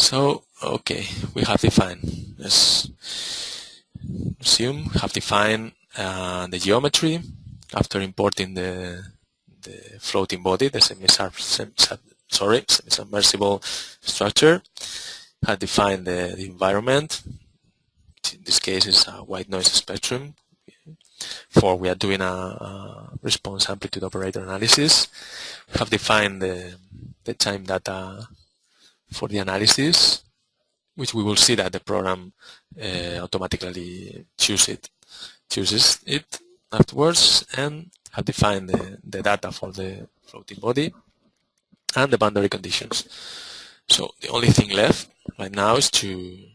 So, okay, we have defined, let's assume, we have defined the geometry after importing the floating body, the semi-submersible structure. Have defined the environment, which in this case is a white noise spectrum. For we are doing a response amplitude operator analysis. We have defined the time data for the analysis, which we will see that the program automatically chooses it afterwards, and have defined the data for the floating body and the boundary conditions. So the only thing left right now is to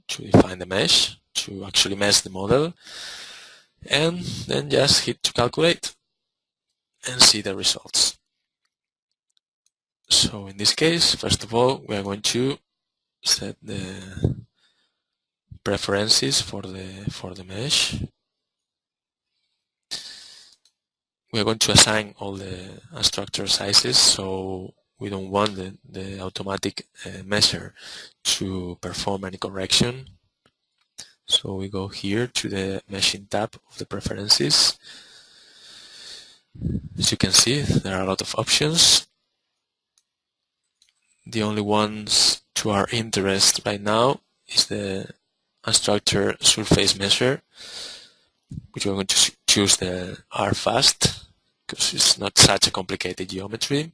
define the mesh, to actually mesh the model, and then just hit to calculate and see the results. So in this case, first of all, we are going to set the preferences for the mesh. We are going to assign all the structure sizes, so we don't want the automatic measure to perform any correction. So we go here to the meshing tab of the preferences. As you can see, there are a lot of options. The only ones to our interest right now is the unstructured surface measure, which we're going to choose the RFast because it's not such a complicated geometry.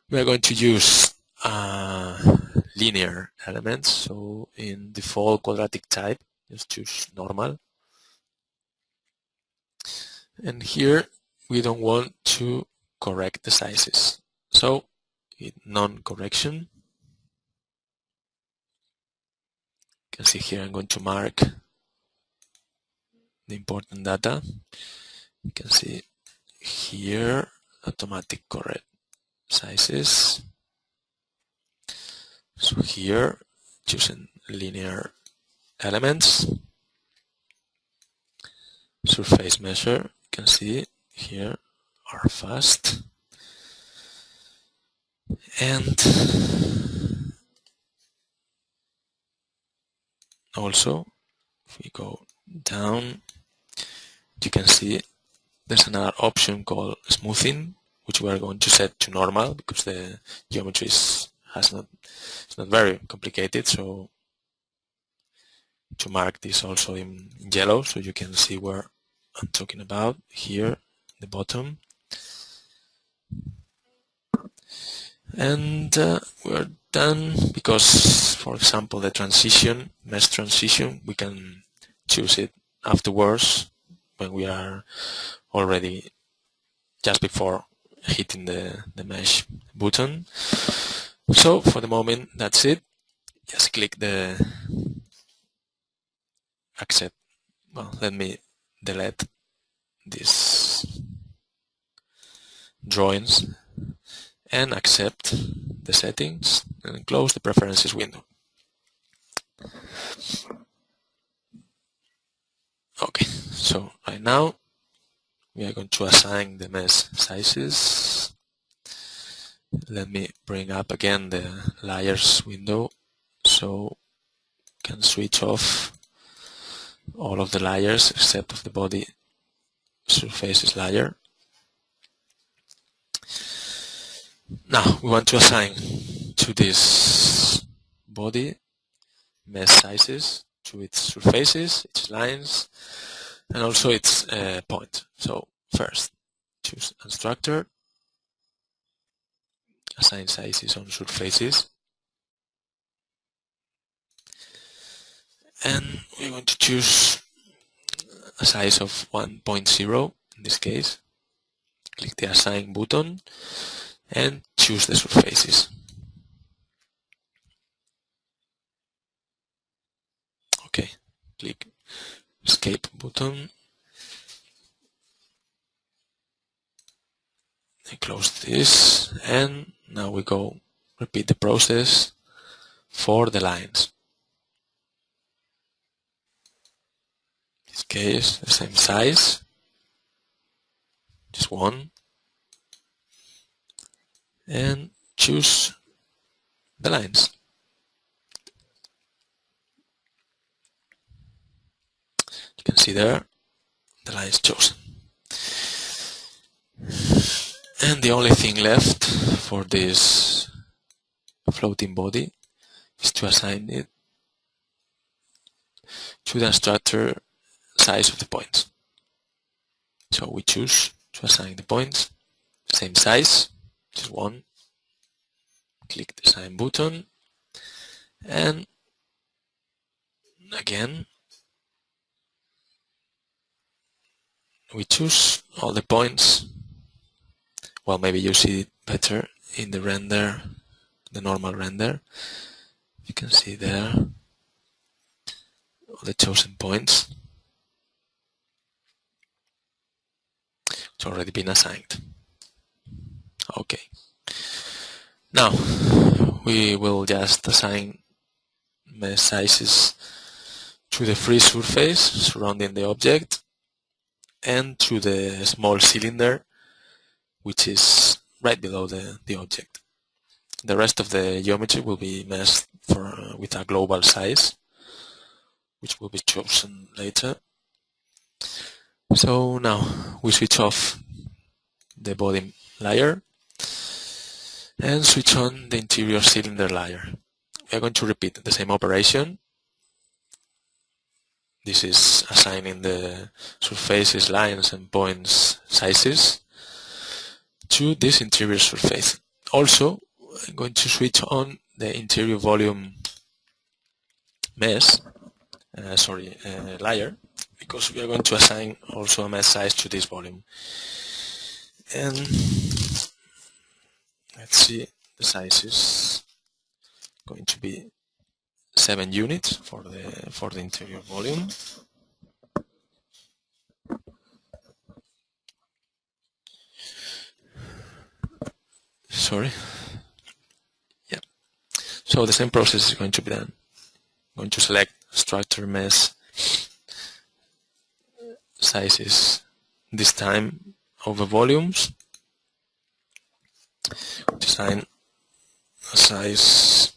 We are going to use linear elements, so in default quadratic type, just choose normal. And here we don't want to correct the sizes, so hit non-correction. You can see here I'm going to mark the important data. You can see here automatic correct sizes. So here choosing linear elements, surface measure, you can see here are fast, and also if we go down, you can see there's another option called smoothing, which we are going to set to normal because the geometry it's not very complicated. So to mark this also in yellow, so you can see where I'm talking about here, the bottom. And we're done because, for example, the transition, mesh transition, we can choose it afterwards when we are already just before hitting the mesh button. So for the moment, that's it. Just click the accept. Well, let me delete these drawings and accept the settings and close the preferences window. Okay, so right now we are going to assign the mesh sizes. Let me bring up again the layers window so we can switch off all of the layers except of the body surfaces layer. Now we want to assign to this body mesh sizes to its surfaces, its lines, and also its point. So first choose unstructured, assign sizes on surfaces, and we're going to choose a size of 1.0 in this case. Click the assign button and choose the surfaces. Okay, click escape button and close this, and now we go repeat the process for the lines. In this case, the same size, just one, and choose the lines. You can see there the lines chosen. And the only thing left for this floating body is to assign it to the instructor size of the points. So we choose to assign the points, same size, just one, click the assign button, and again we choose all the points. Well, maybe you see it better in the render, the normal render. You can see there all the chosen points. It's already been assigned. Okay. Now we will just assign mesh sizes to the free surface surrounding the object and to the small cylinder which is right below the object. The rest of the geometry will be meshed with a global size, which will be chosen later. So now we switch off the body layer and switch on the interior cylinder layer. We are going to repeat the same operation. This is assigning the surfaces, lines and points sizes to this interior surface. Also, I'm going to switch on the interior volume mesh, layer, because we are going to assign also a mesh size to this volume. And let's see, the size is going to be 7 units for the interior volume. Sorry. Yeah. So the same process is going to be done. I'm going to select structure mesh sizes, this time over volumes. Assign a size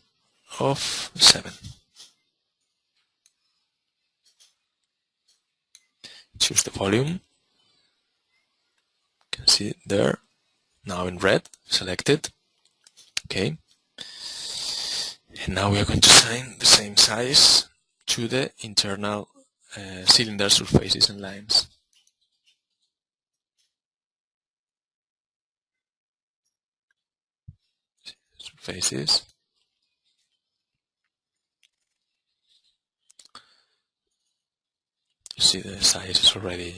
of 7. Choose the volume. You can see it there. Now in red, selected. Okay. And now we are going to assign the same size to the internal cylinder surfaces and lines. Surfaces. You see the size is already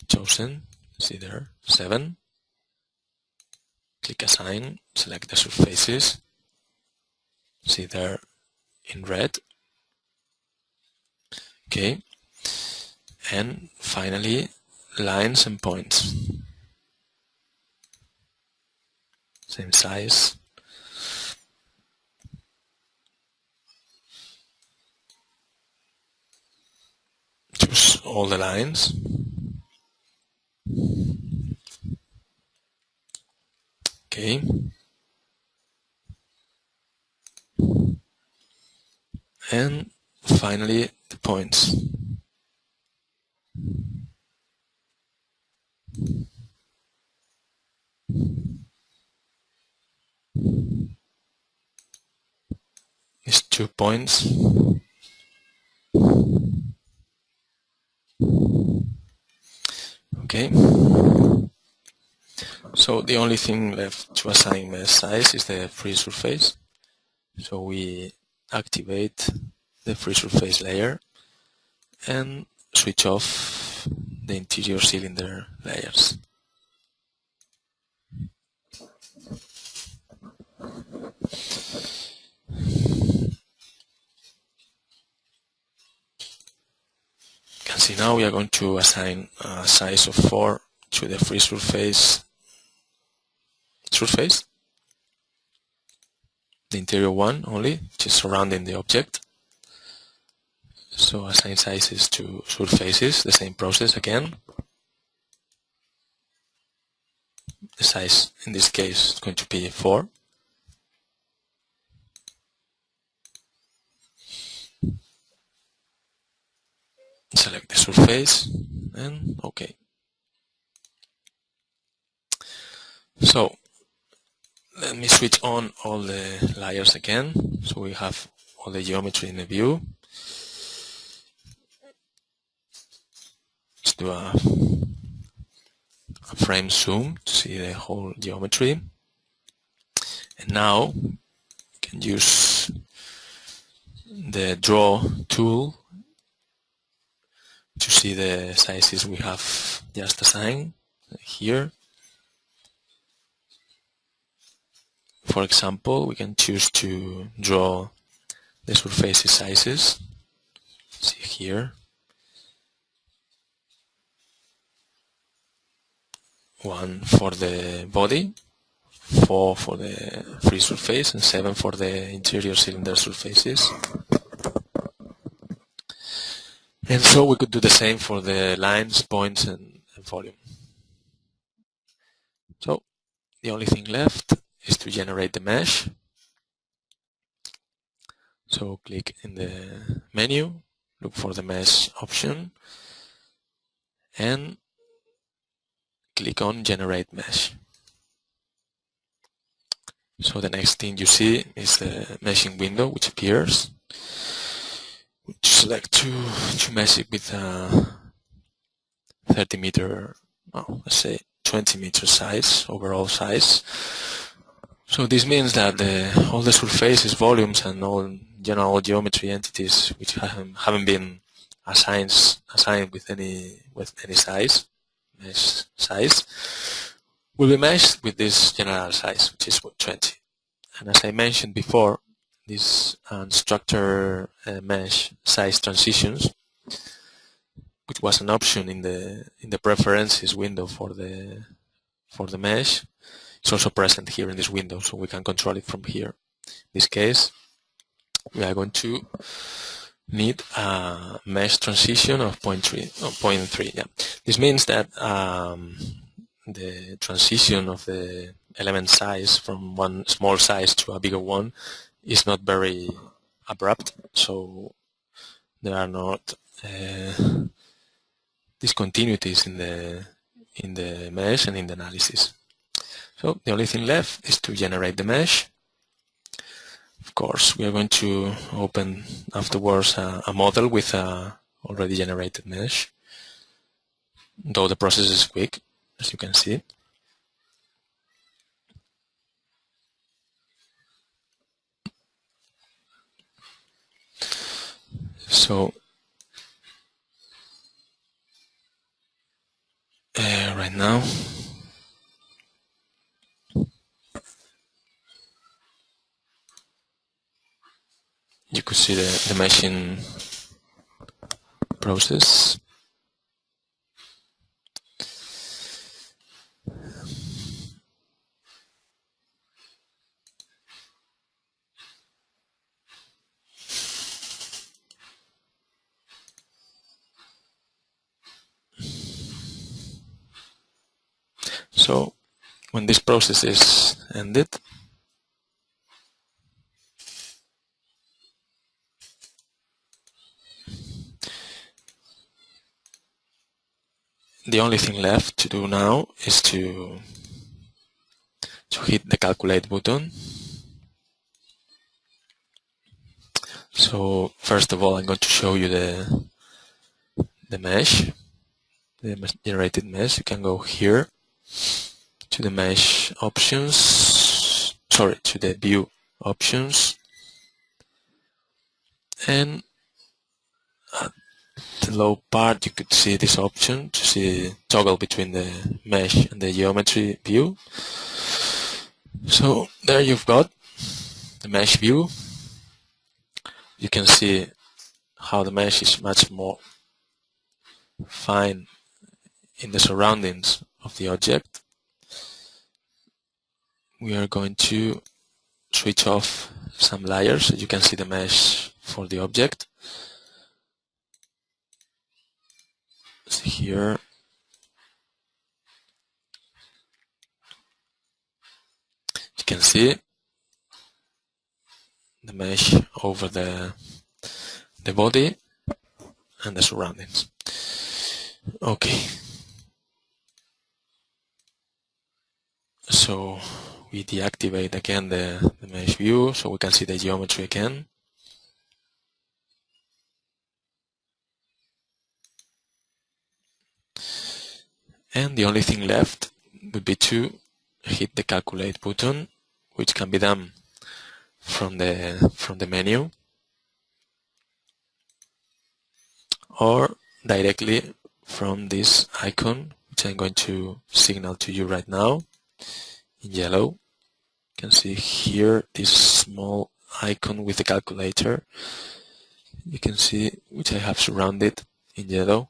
chosen. See there, 7. Click assign, select the surfaces. See there in red. Okay. And finally, lines and points. Same size. Choose all the lines. Okay. And finally, the points. It's 2 points. Okay. So the only thing left to assign mesh size is the free surface. So we activate the free surface layer and switch off the interior cylinder layers. You can see now we are going to assign a size of 4 to the free surface, the interior one only, which is surrounding the object. So assign sizes to surfaces, the same process again. The size in this case is going to be 4. surface, and OK. So let me switch on all the layers again, so we have all the geometry in the view. Let's do a frame zoom to see the whole geometry. And now we can use the draw tool to see the sizes we have just assigned here. For example, we can choose to draw the surface sizes. See here. 1 for the body, 4 for the free surface, and 7 for the interior cylinder surfaces. And so we could do the same for the lines, points, and volume. So the only thing left is to generate the mesh. So click in the menu, look for the mesh option, and click on Generate Mesh. So the next thing you see is the meshing window which appears. Select to mesh it with a 30 meter, well, let's say 20 meter size, overall size. So this means that all the surfaces, volumes, and all general geometry entities which haven't been assigned with any size, mesh size, will be meshed with this general size, which is 20. And as I mentioned before, these unstructured mesh size transitions, which was an option in the preferences window for the mesh, is also present here in this window, so we can control it from here. In this case, we are going to need a mesh transition of 0.3. Yeah. This means that the transition of the element size from one small size to a bigger one is not very abrupt, so there are not discontinuities in the mesh and in the analysis. So the only thing left is to generate the mesh. Of course, we are going to open afterwards a model with a already generated mesh, though the process is quick, as you can see. So right now, you could see the meshing process. So when this process is ended, the only thing left to do now is to hit the calculate button. So first of all, I'm going to show you the mesh, the generated mesh. You can go here to the mesh options, to the view options, and at the low part you could see this option to see toggle between the mesh and the geometry view. So there you've got the mesh view. You can see how the mesh is much more fine in the surroundings of the object. We are going to switch off some layers so you can see the mesh for the object. See here. You can see the mesh over the body and the surroundings. Okay, so we deactivate again the mesh view so we can see the geometry again. And the only thing left would be to hit the calculate button, which can be done from the menu or directly from this icon, which I'm going to signal to you right now in yellow. You can see here this small icon with the calculator. You can see which I have surrounded in yellow.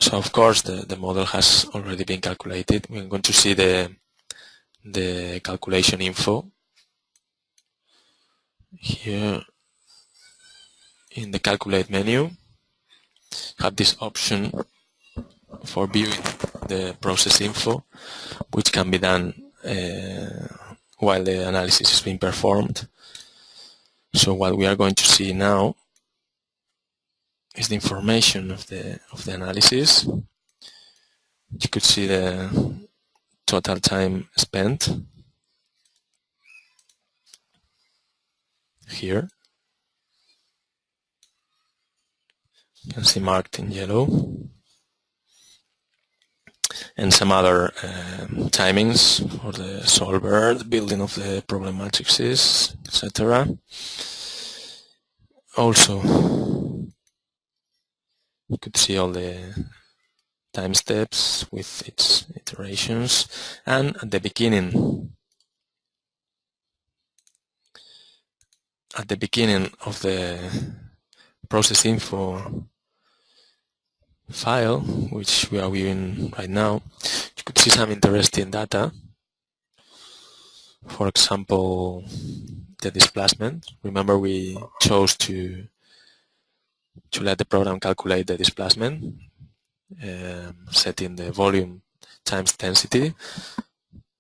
So of course the model has already been calculated. We're going to see the calculation info here in the calculate menu. Have this option for viewing the process info, which can be done while the analysis is being performed. So what we are going to see now is the information of the analysis. You could see the total time spent here. You can see marked in yellow, and some other timings for the solver, the building of the problem matrices, etc. Also, you could see all the time steps with its iterations, and at the beginning of the process info file, which we are viewing right now, you could see some interesting data. For example, the displacement. Remember, we chose to let the program calculate the displacement, setting the volume times density,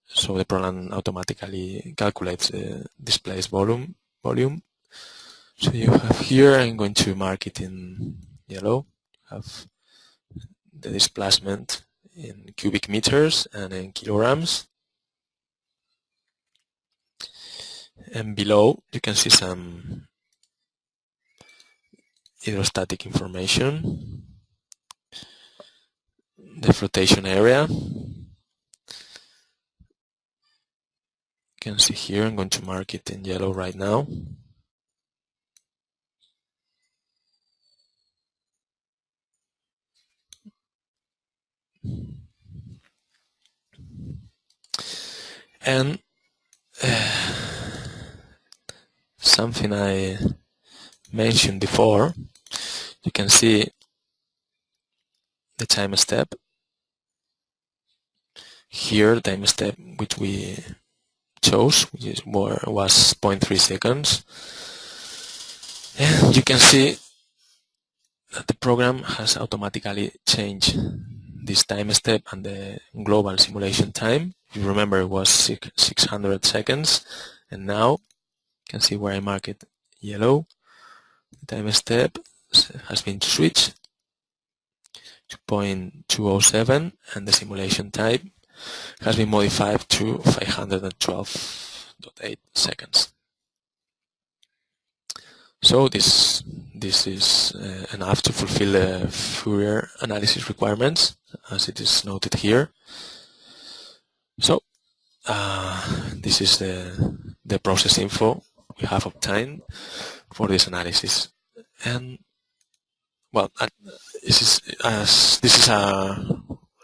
so the program automatically calculates the displaced volume. So you have here, I'm going to mark it in yellow, have the displacement in cubic meters and in kilograms. And below you can see some hydrostatic information, the flotation area. You can see here, I'm going to mark it in yellow right now. And something I mentioned before, you can see the time step here, time step which we chose, which was 0.3 seconds. And you can see that the program has automatically changed this time step and the global simulation time. If you remember, it was 600 seconds, and now you can see where I mark it yellow. The time step has been switched to 0.207, and the simulation time has been modified to 512.8 seconds. So this is enough to fulfill the Fourier analysis requirements, as it is noted here. So this is the process info we have obtained for this analysis. And well, this is a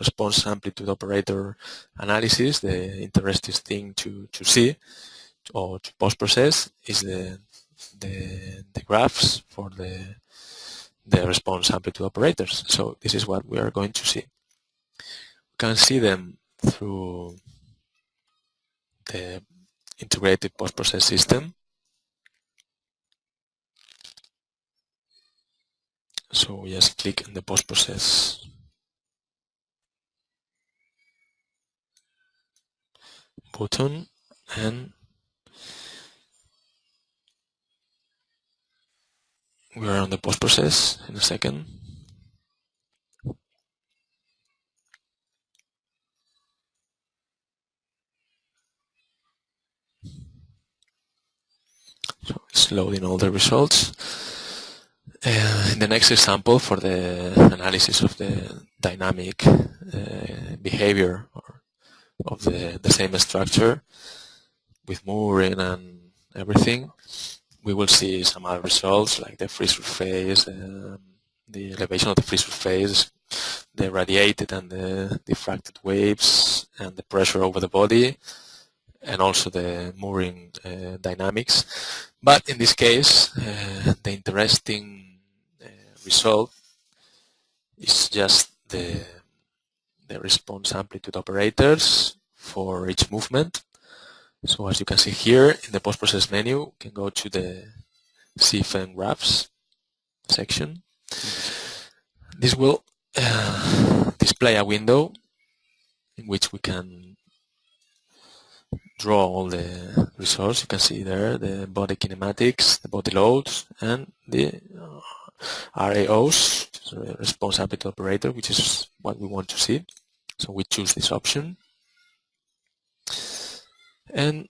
response amplitude operator analysis. The interesting thing to see or to post-process is the graphs for the response amplitude operators. So this is what we are going to see. We can see them through the integrated post-process system. So we just click on the post-process button, and We are on the post process in a second. So it's loading all the results. In the next example, for the analysis of the dynamic behavior of the same structure with mooring and everything, we will see some other results like the free surface, the elevation of the free surface, the radiated and the diffracted waves, and the pressure over the body, and also the mooring dynamics. But in this case, the interesting result is just the response amplitude operators for each movement. So as you can see here in the post-process menu, you can go to the SeaFEM graphs section. This will display a window in which we can draw all the results. You can see there the body kinematics, the body loads, and the RAOs, response amplitude operator, which is what we want to see. So we choose this option, and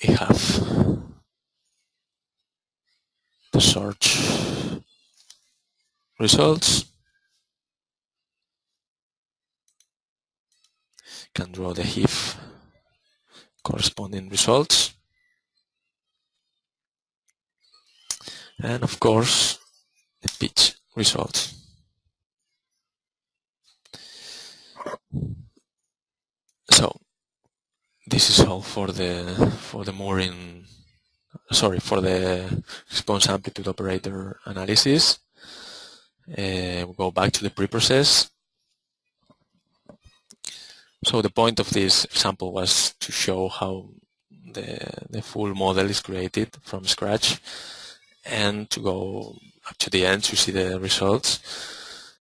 we have the search results. You can draw the HIF corresponding results, and of course the pitch results. So this is all for the mooring, for the response amplitude operator analysis. We'll go back to the pre-process. So the point of this example was to show how the full model is created from scratch, and to go up to the end to see the results.